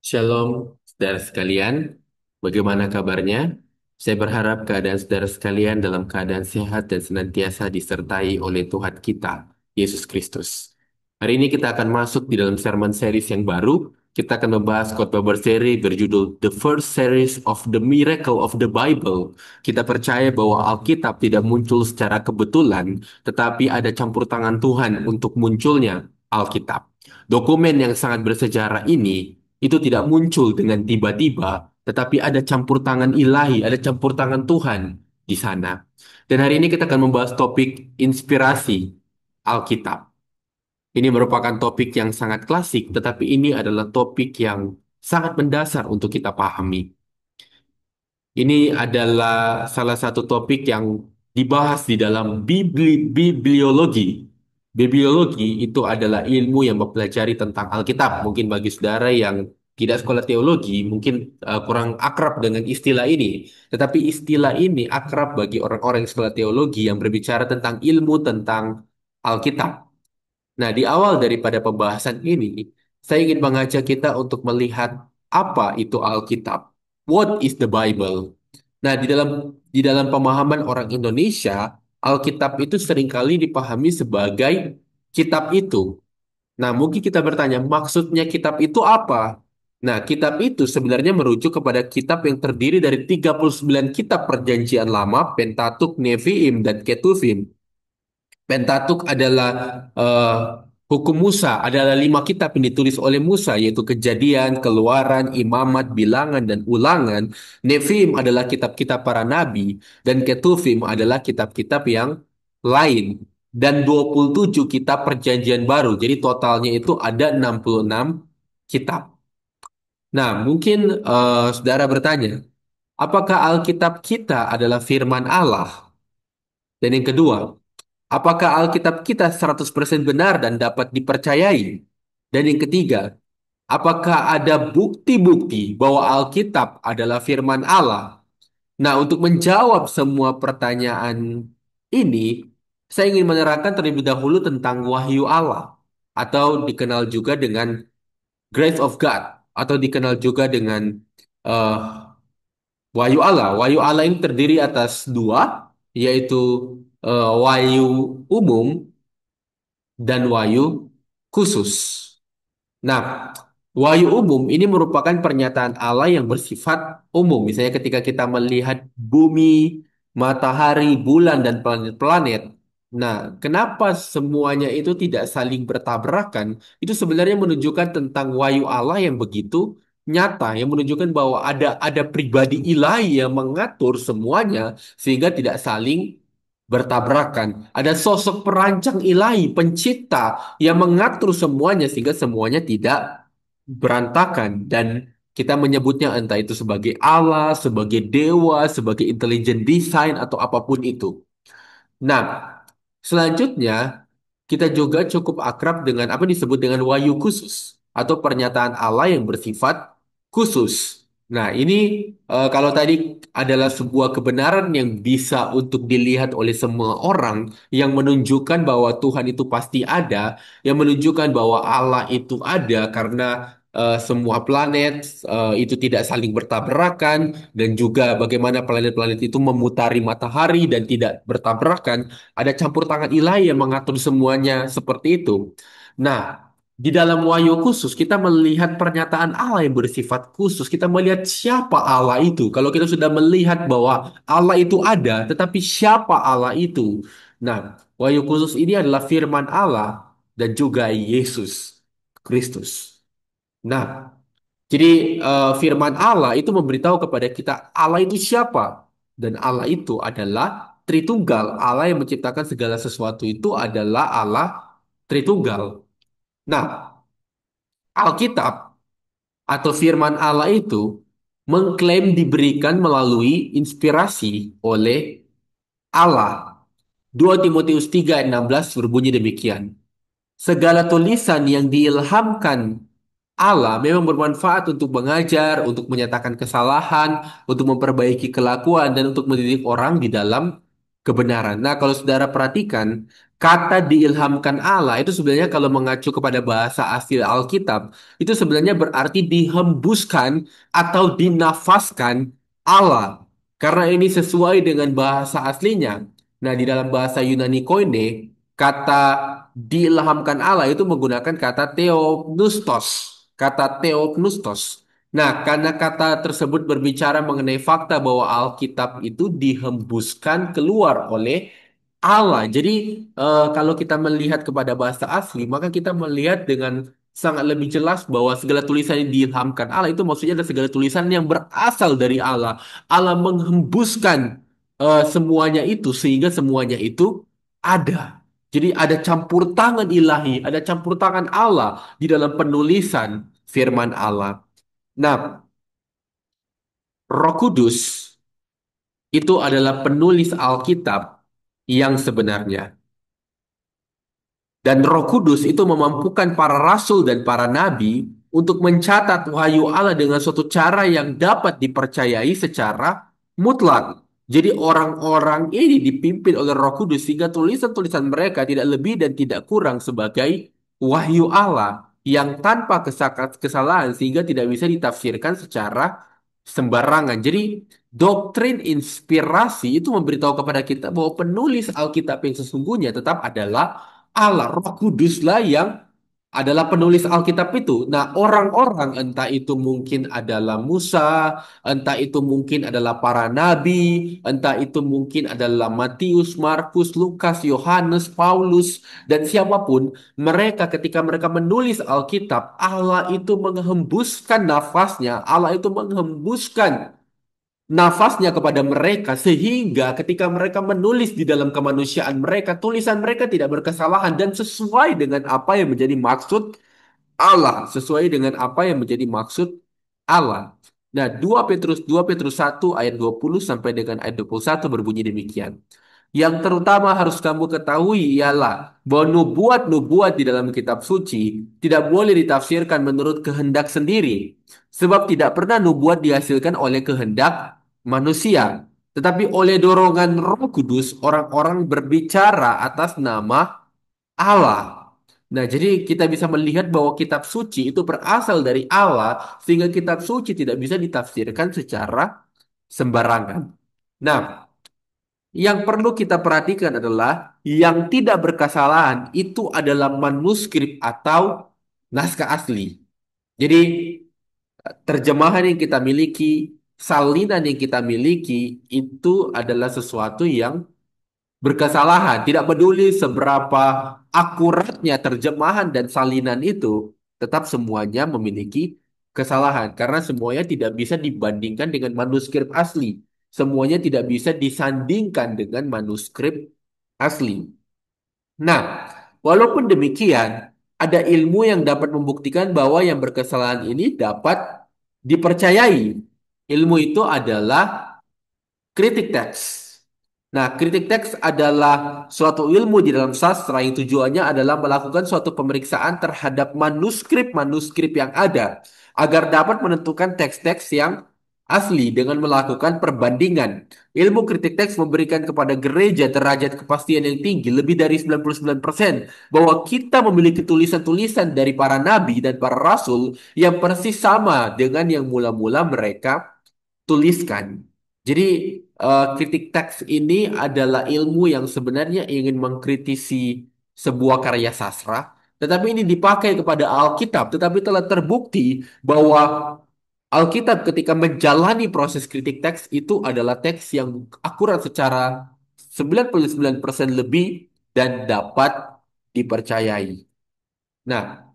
Shalom, saudara sekalian. Bagaimana kabarnya? Saya berharap keadaan saudara sekalian dalam keadaan sehat dan senantiasa disertai oleh Tuhan kita, Yesus Kristus. Hari ini kita akan masuk di dalam sermon series yang baru. Kita akan membahas khotbah berseri berjudul The First Series of the Miracle of the Bible. Kita percaya bahwa Alkitab tidak muncul secara kebetulan, tetapi ada campur tangan Tuhan untuk munculnya Alkitab. Dokumen yang sangat bersejarah ini itu tidak muncul dengan tiba-tiba, tetapi ada campur tangan ilahi, ada campur tangan Tuhan di sana. Dan hari ini kita akan membahas topik inspirasi Alkitab. Ini merupakan topik yang sangat klasik, tetapi ini adalah topik yang sangat mendasar untuk kita pahami. Ini adalah salah satu topik yang dibahas di dalam bibliologi. Bibliologi itu adalah ilmu yang mempelajari tentang Alkitab. Mungkin bagi saudara yang tidak sekolah teologi, mungkin kurang akrab dengan istilah ini. Tetapi istilah ini akrab bagi orang-orang yang sekolah teologi yang berbicara tentang ilmu tentang Alkitab. Nah, di awal daripada pembahasan ini, saya ingin mengajak kita untuk melihat apa itu Alkitab. What is the Bible? Nah, di dalam pemahaman orang Indonesia, Alkitab itu seringkali dipahami sebagai kitab itu. Nah, mungkin kita bertanya, maksudnya kitab itu apa? Nah, kitab itu sebenarnya merujuk kepada kitab yang terdiri dari 39 kitab Perjanjian Lama, Pentateuch, Nevi'im, dan Ketuvim. Pentateuch adalah eh, hukum Musa, adalah 5 kitab yang ditulis oleh Musa, yaitu Kejadian, Keluaran, Imamat, Bilangan, dan Ulangan. Nevi'im adalah kitab-kitab para nabi, dan Ketuvim adalah kitab-kitab yang lain. Dan 27 kitab Perjanjian Baru. Jadi totalnya itu ada 66 kitab. Nah, mungkin saudara bertanya, apakah Alkitab kita adalah firman Allah? Dan yang kedua, apakah Alkitab kita 100% benar dan dapat dipercayai? Dan yang ketiga, apakah ada bukti-bukti bahwa Alkitab adalah firman Allah? Nah, untuk menjawab semua pertanyaan ini, saya ingin menerangkan terlebih dahulu tentang wahyu Allah, atau dikenal juga dengan grace of God, atau dikenal juga dengan eh, wahyu Allah. Wahyu Allah ini terdiri atas dua, yaitu wahyu umum dan wahyu khusus. Nah, wahyu umum ini merupakan pernyataan Allah yang bersifat umum. Misalnya ketika kita melihat bumi, matahari, bulan, dan planet-planet. Nah, kenapa semuanya itu tidak saling bertabrakan? Itu sebenarnya menunjukkan tentang wahyu Allah yang begitu nyata, yang menunjukkan bahwa ada pribadi ilahi yang mengatur semuanya sehingga tidak saling bertabrakan. Ada sosok perancang ilahi, pencipta yang mengatur semuanya sehingga semuanya tidak berantakan, dan kita menyebutnya entah itu sebagai Allah, sebagai dewa, sebagai intelligent design atau apapun itu. Nah, selanjutnya kita juga cukup akrab dengan apa disebut dengan wahyu khusus atau pernyataan Allah yang bersifat khusus. Nah, ini kalau tadi adalah sebuah kebenaran yang bisa untuk dilihat oleh semua orang, yang menunjukkan bahwa Tuhan itu pasti ada, yang menunjukkan bahwa Allah itu ada karena semua planet itu tidak saling bertabrakan, dan juga bagaimana planet-planet itu memutari matahari dan tidak bertabrakan. Ada campur tangan ilahi yang mengatur semuanya seperti itu. Nah, di dalam wahyu khusus kita melihat pernyataan Allah yang bersifat khusus. Kita melihat siapa Allah itu. Kalau kita sudah melihat bahwa Allah itu ada, tetapi siapa Allah itu? Nah, wahyu khusus ini adalah firman Allah dan juga Yesus Kristus. Nah, jadi firman Allah itu memberitahu kepada kita Allah itu siapa? Dan Allah itu adalah Tritunggal. Allah yang menciptakan segala sesuatu itu adalah Allah Tritunggal. Nah, Alkitab atau firman Allah itu mengklaim diberikan melalui inspirasi oleh Allah. 2 Timotius 3 ayat 16 berbunyi demikian. Segala tulisan yang diilhamkan Allah memang bermanfaat untuk mengajar, untuk menyatakan kesalahan, untuk memperbaiki kelakuan, dan untuk mendidik orang di dalam kebenaran. Nah, kalau saudara perhatikan, Kata diilhamkan Allah itu sebenarnya kalau mengacu kepada bahasa asli Alkitab, itu sebenarnya berarti dihembuskan atau dinafaskan Allah. Karena ini sesuai dengan bahasa aslinya. Nah, di dalam bahasa Yunani Koine, kata diilhamkan Allah itu menggunakan kata theopneustos. Kata theopneustos. Nah, karena kata tersebut berbicara mengenai fakta bahwa Alkitab itu dihembuskan keluar oleh Allah. Jadi kalau kita melihat kepada bahasa asli, maka kita melihat dengan sangat lebih jelas bahwa segala tulisan yang diilhamkan Allah itu maksudnya adalah segala tulisan yang berasal dari Allah. Allah menghembuskan semuanya itu sehingga semuanya itu ada. Jadi ada campur tangan ilahi, ada campur tangan Allah di dalam penulisan firman Allah. Nah, Roh Kudus itu adalah penulis Alkitab yang sebenarnya. Dan Roh Kudus itu memampukan para rasul dan para nabi untuk mencatat wahyu Allah dengan suatu cara yang dapat dipercayai secara mutlak. Jadi orang-orang ini dipimpin oleh Roh Kudus sehingga tulisan-tulisan mereka tidak lebih dan tidak kurang sebagai wahyu Allah yang tanpa kesalahan sehingga tidak bisa ditafsirkan secara sembarangan. Jadi doktrin inspirasi itu memberitahu kepada kita bahwa penulis Alkitab yang sesungguhnya tetap adalah Allah, Roh Kuduslah yang adalah penulis Alkitab itu. Nah, orang-orang entah itu mungkin adalah Musa, entah itu mungkin adalah para nabi, entah itu mungkin adalah Matius, Markus, Lukas, Yohanes, Paulus, dan siapapun, mereka ketika mereka menulis Alkitab, Allah itu menghembuskan nafasnya, Allah itu menghembuskan nafasnya kepada mereka sehingga ketika mereka menulis di dalam kemanusiaan mereka, tulisan mereka tidak berkesalahan dan sesuai dengan apa yang menjadi maksud Allah, sesuai dengan apa yang menjadi maksud Allah. Nah, 2 Petrus 1 ayat 20 sampai dengan ayat 21 berbunyi demikian. Yang terutama harus kamu ketahui ialah bahwa nubuat-nubuat di dalam kitab suci tidak boleh ditafsirkan menurut kehendak sendiri. Sebab tidak pernah nubuat dihasilkan oleh kehendak manusia. Tetapi oleh dorongan Roh Kudus, orang-orang berbicara atas nama Allah. Nah, jadi kita bisa melihat bahwa kitab suci itu berasal dari Allah, sehingga kitab suci tidak bisa ditafsirkan secara sembarangan. Nah, yang perlu kita perhatikan adalah yang tidak berkesalahan itu adalah manuskrip atau naskah asli. Jadi, terjemahan yang kita miliki, salinan yang kita miliki itu adalah sesuatu yang berkesalahan. Tidak peduli seberapa akuratnya terjemahan dan salinan itu, tetap semuanya memiliki kesalahan karena semuanya tidak bisa dibandingkan dengan manuskrip asli. Semuanya tidak bisa disandingkan dengan manuskrip asli. Nah, walaupun demikian, ada ilmu yang dapat membuktikan bahwa yang berkesalahan ini dapat dipercayai. Ilmu itu adalah kritik teks. Nah, kritik teks adalah suatu ilmu di dalam sastra yang tujuannya adalah melakukan suatu pemeriksaan terhadap manuskrip-manuskrip yang ada agar dapat menentukan teks-teks yang asli dengan melakukan perbandingan. Ilmu kritik teks memberikan kepada gereja derajat kepastian yang tinggi lebih dari 99% bahwa kita memiliki tulisan-tulisan dari para nabi dan para rasul yang persis sama dengan yang mula-mula mereka tuliskan. Jadi kritik teks ini adalah ilmu yang sebenarnya ingin mengkritisi sebuah karya sastra, tetapi ini dipakai kepada Alkitab, tetapi telah terbukti bahwa Alkitab ketika menjalani proses kritik teks itu adalah teks yang akurat secara 99% lebih dan dapat dipercayai. Nah,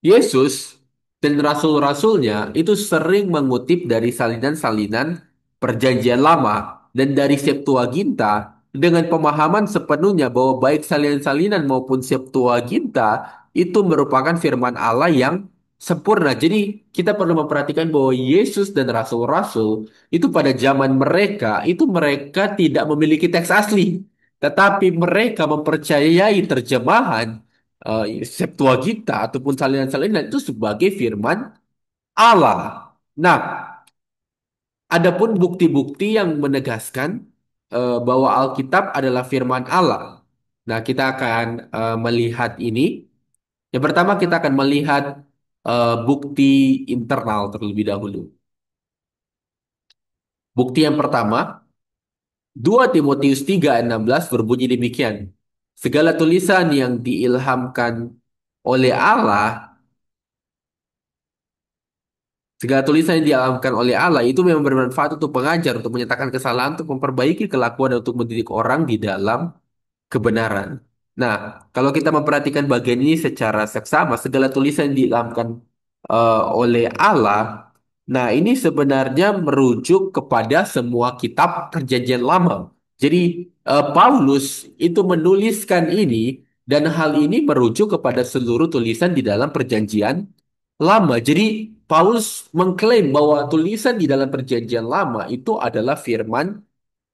Yesus dan rasul-rasulnya itu sering mengutip dari salinan-salinan Perjanjian Lama dan dari Septuaginta dengan pemahaman sepenuhnya bahwa baik salinan-salinan maupun Septuaginta itu merupakan firman Allah yang sempurna. Jadi kita perlu memperhatikan bahwa Yesus dan rasul-rasul itu pada zaman mereka itu mereka tidak memiliki teks asli, tetapi mereka mempercayai terjemahan Septuaginta ataupun salinan-salinan itu sebagai firman Allah. Nah, adapun bukti-bukti yang menegaskan bahwa Alkitab adalah firman Allah. Nah, kita akan melihat ini. Yang pertama kita akan melihat bukti internal terlebih dahulu. Bukti yang pertama, 2 Timotius 3:16 berbunyi demikian. Segala tulisan yang diilhamkan oleh Allah, segala tulisan yang diilhamkan oleh Allah itu memang bermanfaat untuk pengajar, untuk menyatakan kesalahan, untuk memperbaiki kelakuan, dan untuk mendidik orang di dalam kebenaran. Nah, kalau kita memperhatikan bagian ini secara seksama, segala tulisan yang diilhamkan oleh Allah, nah ini sebenarnya merujuk kepada semua kitab Perjanjian Lama. Jadi Paulus itu menuliskan ini dan hal ini merujuk kepada seluruh tulisan di dalam Perjanjian Lama. Jadi Paulus mengklaim bahwa tulisan di dalam Perjanjian Lama itu adalah firman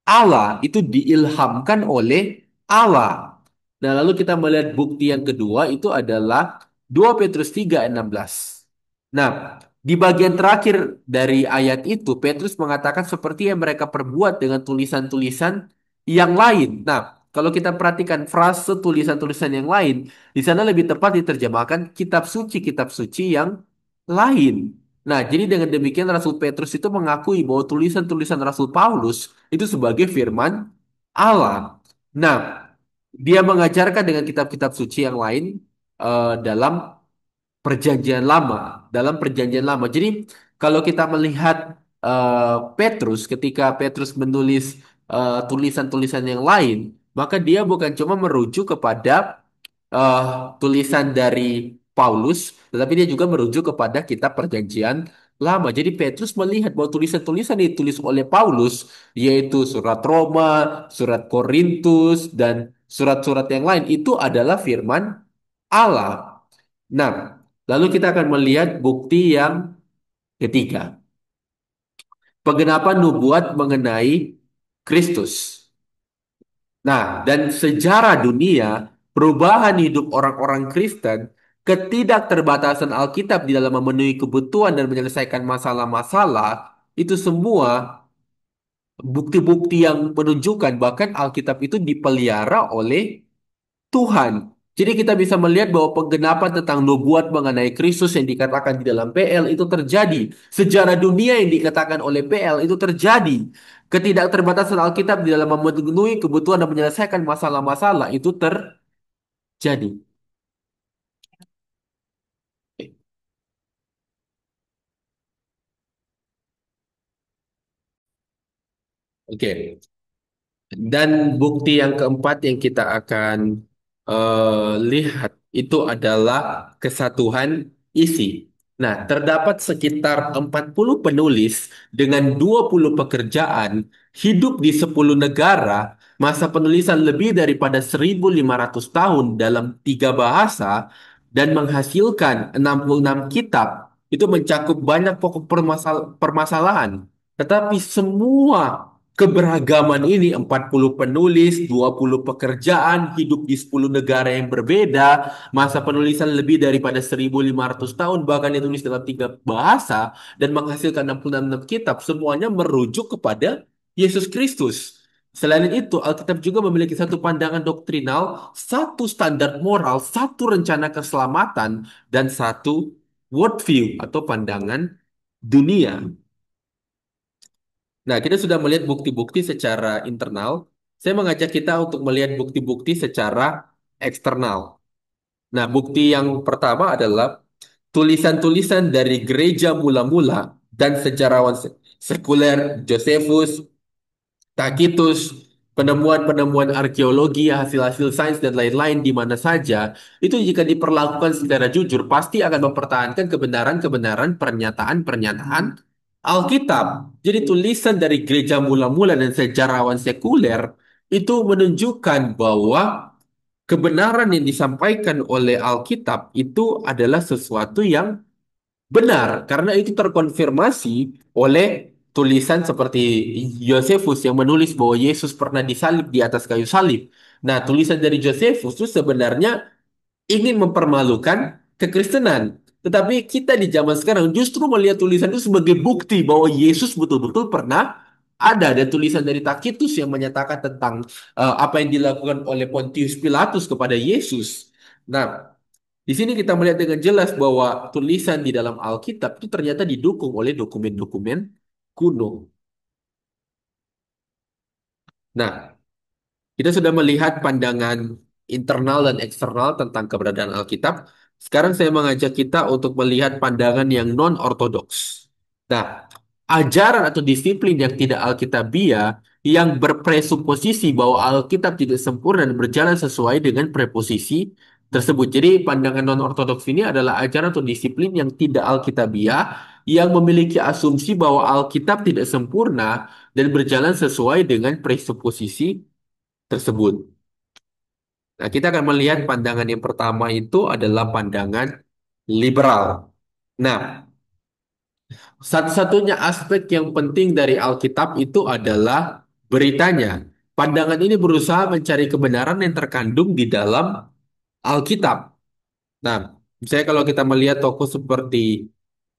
Allah, itu diilhamkan oleh Allah. Nah, lalu kita melihat bukti yang kedua itu adalah 2 Petrus 3:16. Nah, di bagian terakhir dari ayat itu, Petrus mengatakan seperti yang mereka perbuat dengan tulisan-tulisan yang lain. Nah, kalau kita perhatikan frase tulisan-tulisan yang lain, di sana lebih tepat diterjemahkan kitab suci yang lain. Nah, jadi dengan demikian Rasul Petrus itu mengakui bahwa tulisan-tulisan Rasul Paulus itu sebagai firman Allah. Nah, dia mengajarkan dengan kitab-kitab suci yang lain dalam perjanjian lama, dalam perjanjian lama. Jadi kalau kita melihat Petrus, ketika Petrus menulis tulisan-tulisan yang lain, maka dia bukan cuma merujuk kepada eh, tulisan dari Paulus, tetapi dia juga merujuk kepada kitab perjanjian lama. Jadi Petrus melihat bahwa tulisan-tulisan yang ditulis oleh Paulus, yaitu surat Roma, surat Korintus, dan surat-surat yang lain, itu adalah firman Allah. Nah, lalu kita akan melihat bukti yang ketiga. Penggenapan nubuat mengenai Kristus. Nah, dan sejarah dunia, perubahan hidup orang-orang Kristen, ketidakterbatasan Alkitab di dalam memenuhi kebutuhan dan menyelesaikan masalah-masalah, itu semua bukti-bukti yang menunjukkan bahkan Alkitab itu dipelihara oleh Tuhan. Jadi kita bisa melihat bahwa penggenapan tentang nubuat mengenai Kristus yang dikatakan di dalam PL itu terjadi. Sejarah dunia yang dikatakan oleh PL itu terjadi. Ketidakterbatasan Alkitab di dalam memenuhi kebutuhan dan menyelesaikan masalah-masalah itu terjadi. Oke. Dan bukti yang keempat yang kita akan lihat itu adalah kesatuan isi. Nah, terdapat sekitar 40 penulis dengan 20 pekerjaan, hidup di 10 negara, masa penulisan lebih daripada 1.500 tahun dalam 3 bahasa, dan menghasilkan 66 kitab. Itu mencakup banyak pokok permasalahan. Tetapi semua keberagaman ini 40 penulis, 20 pekerjaan, hidup di 10 negara yang berbeda, masa penulisan lebih daripada 1.500 tahun, bahkan ditulis dalam 3 bahasa, dan menghasilkan 66 kitab, semuanya merujuk kepada Yesus Kristus. Selain itu, Alkitab juga memiliki satu pandangan doktrinal, satu standar moral, satu rencana keselamatan, dan satu worldview atau pandangan dunia. Nah, kita sudah melihat bukti-bukti secara internal. Saya mengajak kita untuk melihat bukti-bukti secara eksternal. Nah, bukti yang pertama adalah tulisan-tulisan dari gereja mula-mula dan sejarawan sekuler Josephus, Tacitus, penemuan-penemuan arkeologi, hasil-hasil sains, dan lain-lain di mana saja, itu jika diperlakukan secara jujur, pasti akan mempertahankan kebenaran-kebenaran pernyataan-pernyataan Alkitab. Jadi tulisan dari gereja mula-mula dan sejarawan sekuler itu menunjukkan bahwa kebenaran yang disampaikan oleh Alkitab itu adalah sesuatu yang benar, karena itu terkonfirmasi oleh tulisan seperti Yosephus yang menulis bahwa Yesus pernah disalib di atas kayu salib. Nah, tulisan dari Josephus itu sebenarnya ingin mempermalukan kekristenan. Tetapi kita di zaman sekarang justru melihat tulisan itu sebagai bukti bahwa Yesus betul-betul pernah Ada tulisan dari Tacitus yang menyatakan tentang apa yang dilakukan oleh Pontius Pilatus kepada Yesus. Nah, di sini kita melihat dengan jelas bahwa tulisan di dalam Alkitab itu ternyata didukung oleh dokumen-dokumen kuno. Nah, kita sudah melihat pandangan internal dan eksternal tentang keberadaan Alkitab. Sekarang saya mengajak kita untuk melihat pandangan yang non-ortodoks. Nah, ajaran atau disiplin yang tidak Alkitabiah yang berpresuposisi bahwa Alkitab tidak sempurna dan berjalan sesuai dengan preposisi tersebut. Jadi, pandangan non-ortodoks ini adalah ajaran atau disiplin yang tidak Alkitabiah yang memiliki asumsi bahwa Alkitab tidak sempurna dan berjalan sesuai dengan presuposisi tersebut. Nah, kita akan melihat pandangan yang pertama itu adalah pandangan liberal. Nah, satu-satunya aspek yang penting dari Alkitab itu adalah beritanya. Pandangan ini berusaha mencari kebenaran yang terkandung di dalam Alkitab. Nah, misalnya kalau kita melihat tokoh seperti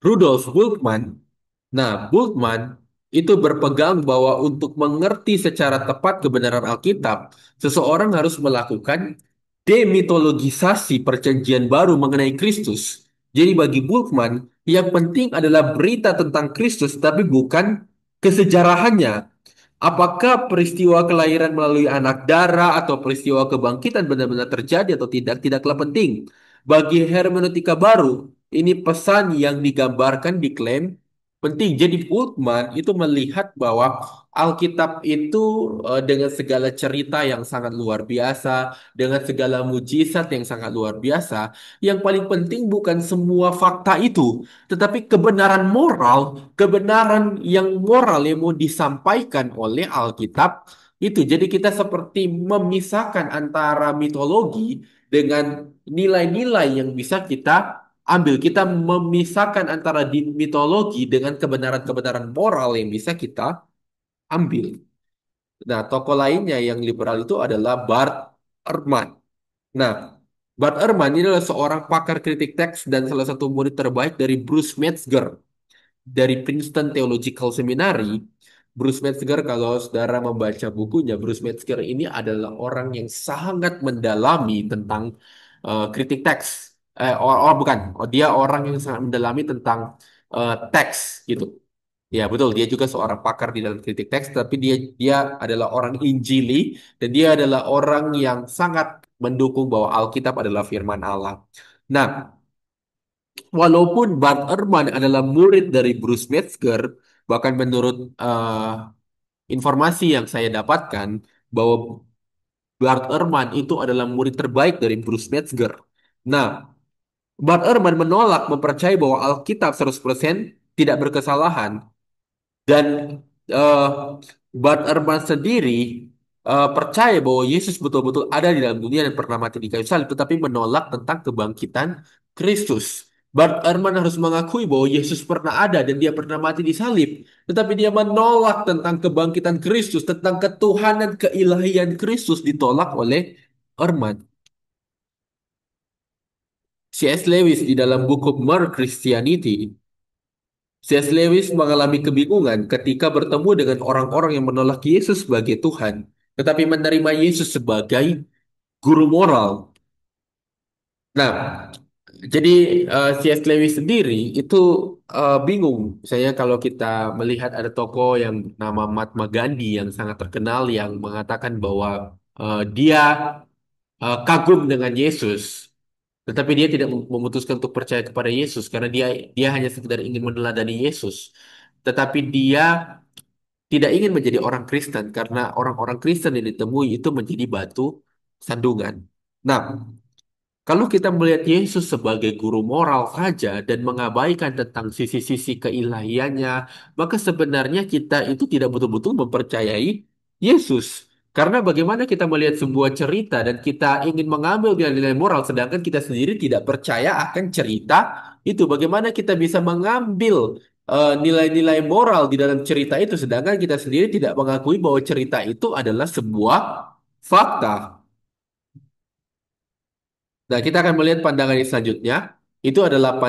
Rudolf Bultmann, nah, Bultmann itu berpegang bahwa untuk mengerti secara tepat kebenaran Alkitab, seseorang harus melakukan demitologisasi perjanjian baru mengenai Kristus. Jadi bagi Bultmann, yang penting adalah berita tentang Kristus, tapi bukan kesejarahannya. Apakah peristiwa kelahiran melalui anak darah atau peristiwa kebangkitan benar-benar terjadi atau tidak, tidaklah penting. Bagi hermeneutika baru, ini pesan yang digambarkan diklaim penting. Jadi Bultmann itu melihat bahwa Alkitab itu dengan segala cerita yang sangat luar biasa, dengan segala mujizat yang sangat luar biasa, yang paling penting bukan semua fakta itu, tetapi kebenaran moral, kebenaran yang moral yang mau disampaikan oleh Alkitab itu. Jadi kita seperti memisahkan antara mitologi dengan nilai-nilai yang bisa kita ambil. Kita memisahkan antara di mitologi dengan kebenaran-kebenaran moral yang bisa kita ambil. Nah, tokoh lainnya yang liberal itu adalah Bart Ehrman. Nah, Bart Ehrman ini adalah seorang pakar kritik teks dan salah satu murid terbaik dari Bruce Metzger dari Princeton Theological Seminary. Bruce Metzger, kalau saudara membaca bukunya, Bruce Metzger ini adalah orang yang sangat mendalami tentang kritik teks. Bukan, dia orang yang sangat mendalami tentang teks gitu. Ya betul, dia juga seorang pakar di dalam kritik teks, tapi dia dia adalah orang Injili dan dia adalah orang yang sangat mendukung bahwa Alkitab adalah firman Allah. Nah, walaupun Bart Ehrman adalah murid dari Bruce Metzger, bahkan menurut informasi yang saya dapatkan bahwa Bart Ehrman itu adalah murid terbaik dari Bruce Metzger. Nah, Bart Ehrman menolak mempercayai bahwa Alkitab 100% tidak berkesalahan. Dan eh, Bart Ehrman sendiri percaya bahwa Yesus betul-betul ada di dalam dunia dan pernah mati di kayu salib, tetapi menolak tentang kebangkitan Kristus. Bart Ehrman harus mengakui bahwa Yesus pernah ada dan dia pernah mati di salib, tetapi dia menolak tentang kebangkitan Kristus, tentang ketuhanan keilahian Kristus ditolak oleh Ehrman. C.S. Lewis di dalam buku Mere Christianity, C.S. Lewis mengalami kebingungan ketika bertemu dengan orang-orang yang menolak Yesus sebagai Tuhan, tetapi menerima Yesus sebagai guru moral. Nah, jadi C.S. Lewis sendiri itu bingung. Misalnya kalau kita melihat ada tokoh yang nama Mahatma Gandhi yang sangat terkenal yang mengatakan bahwa dia kagum dengan Yesus, tetapi dia tidak memutuskan untuk percaya kepada Yesus karena dia hanya sekedar ingin meneladani Yesus. Tetapi dia tidak ingin menjadi orang Kristen karena orang-orang Kristen yang ditemui itu menjadi batu sandungan. Nah, kalau kita melihat Yesus sebagai guru moral saja dan mengabaikan tentang sisi-sisi keilahiannya, maka sebenarnya kita itu tidak betul-betul mempercayai Yesus. Karena bagaimana kita melihat sebuah cerita dan kita ingin mengambil nilai-nilai moral, sedangkan kita sendiri tidak percaya akan cerita itu. Bagaimana kita bisa mengambil nilai-nilai moral di dalam cerita itu, sedangkan kita sendiri tidak mengakui bahwa cerita itu adalah sebuah fakta. Nah, kita akan melihat pandangan yang selanjutnya. Itu adalah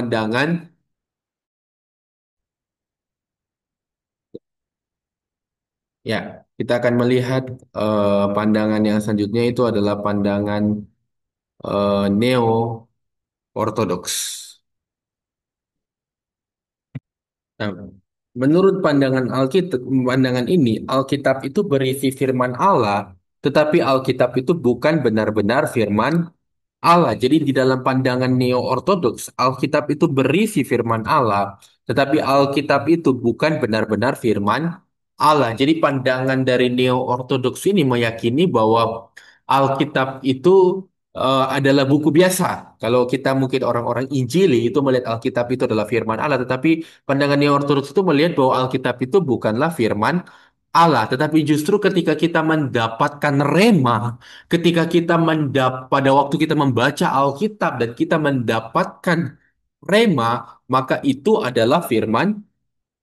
Ya, kita akan melihat pandangan yang selanjutnya itu adalah pandangan neo-ortodoks. Nah, menurut pandangan ini, Alkitab itu berisi firman Allah, tetapi Alkitab itu bukan benar-benar firman Allah. Jadi di dalam pandangan neo-ortodoks, Alkitab itu berisi firman Allah, tetapi Alkitab itu bukan benar-benar firman Allah. Jadi pandangan dari neo-ortodoks ini meyakini bahwa Alkitab itu adalah buku biasa. Kalau kita mungkin orang-orang Injili itu melihat Alkitab itu adalah firman Allah, tetapi pandangan neo-ortodoks itu melihat bahwa Alkitab itu bukanlah firman Allah, tetapi justru ketika kita mendapatkan rema, ketika kita pada waktu kita membaca Alkitab dan kita mendapatkan rema, maka itu adalah firman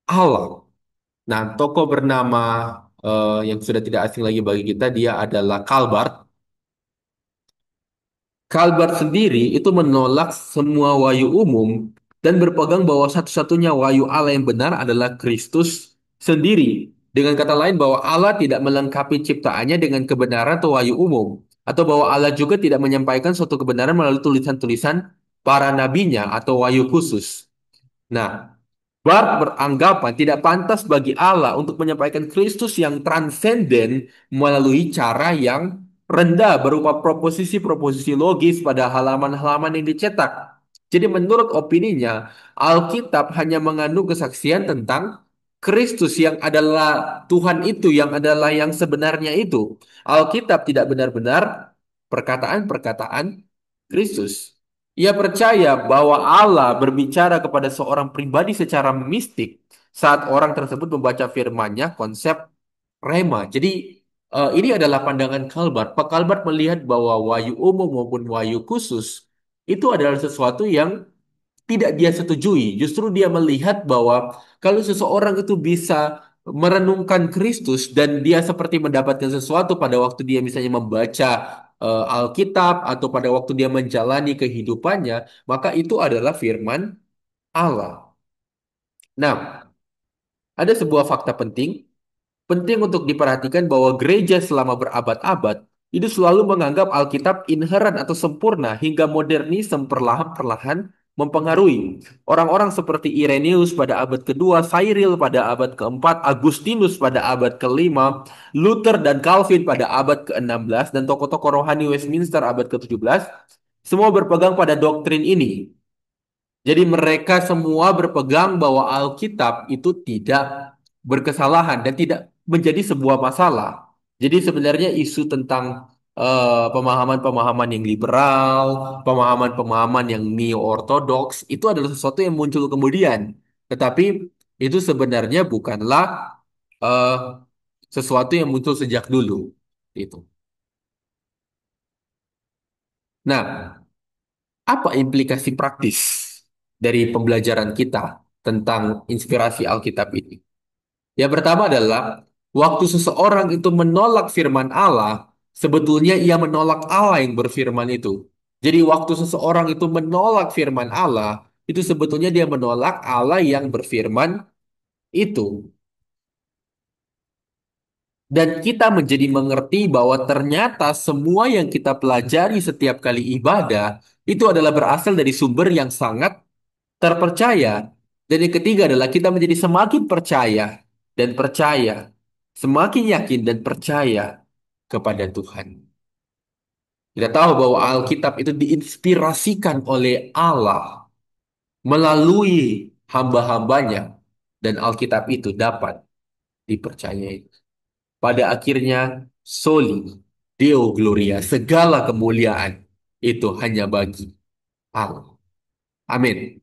Allah. Nah, tokoh bernama yang sudah tidak asing lagi bagi kita, dia adalah Calvert. Calvert sendiri itu menolak semua wahyu umum dan berpegang bahwa satu-satunya wahyu Allah yang benar adalah Kristus sendiri. Dengan kata lain bahwa Allah tidak melengkapi ciptaannya dengan kebenaran atau wahyu umum. Atau bahwa Allah juga tidak menyampaikan suatu kebenaran melalui tulisan-tulisan para nabinya atau wahyu khusus. Nah, Bart beranggapan tidak pantas bagi Allah untuk menyampaikan Kristus yang transenden melalui cara yang rendah berupa proposisi-proposisi logis pada halaman-halaman yang dicetak. Jadi menurut opininya, Alkitab hanya mengandung kesaksian tentang Kristus yang adalah Tuhan itu, yang adalah yang sebenarnya itu. Alkitab tidak benar-benar perkataan-perkataan Kristus. Ia percaya bahwa Allah berbicara kepada seorang pribadi secara mistik saat orang tersebut membaca firman-Nya, konsep rema. Jadi ini adalah pandangan Kalbar. Pak Kalbar melihat bahwa wahyu umum maupun wahyu khusus itu adalah sesuatu yang tidak dia setujui. Justru dia melihat bahwa kalau seseorang itu bisa merenungkan Kristus dan dia seperti mendapatkan sesuatu pada waktu dia misalnya membaca Alkitab atau pada waktu dia menjalani kehidupannya, maka itu adalah firman Allah. Nah, ada sebuah fakta penting. Penting untuk diperhatikan bahwa gereja selama berabad-abad itu selalu menganggap Alkitab inherent atau sempurna hingga modernisme perlahan-perlahan mempengaruhi. Orang-orang seperti Irenaeus pada abad kedua, Cyril pada abad keempat, Agustinus pada abad kelima, Luther dan Calvin pada abad ke-16, dan tokoh-tokoh rohani Westminster abad ke-17, semua berpegang pada doktrin ini. Jadi mereka semua berpegang bahwa Alkitab itu tidak berkesalahan dan tidak menjadi sebuah masalah. Jadi sebenarnya isu tentang pemahaman-pemahaman yang liberal, pemahaman-pemahaman yang neo-ortodoks itu adalah sesuatu yang muncul kemudian. Tetapi itu sebenarnya bukanlah eh, sesuatu yang muncul sejak dulu. Itu. Nah, apa implikasi praktis dari pembelajaran kita tentang inspirasi Alkitab ini? Yang pertama adalah waktu seseorang itu menolak firman Allah, sebetulnya ia menolak Allah yang berfirman itu. Jadi waktu seseorang itu menolak firman Allah, itu sebetulnya dia menolak Allah yang berfirman itu. Dan kita menjadi mengerti bahwa ternyata semua yang kita pelajari setiap kali ibadah itu adalah berasal dari sumber yang sangat terpercaya. Dan yang ketiga adalah kita menjadi semakin percaya dan percaya, semakin yakin dan percaya kepada Tuhan. Kita tahu bahwa Alkitab itu diinspirasikan oleh Allah melalui hamba-hambanya dan Alkitab itu dapat dipercayai. Pada akhirnya, soli Deo Gloria, segala kemuliaan itu hanya bagi Allah. Amin.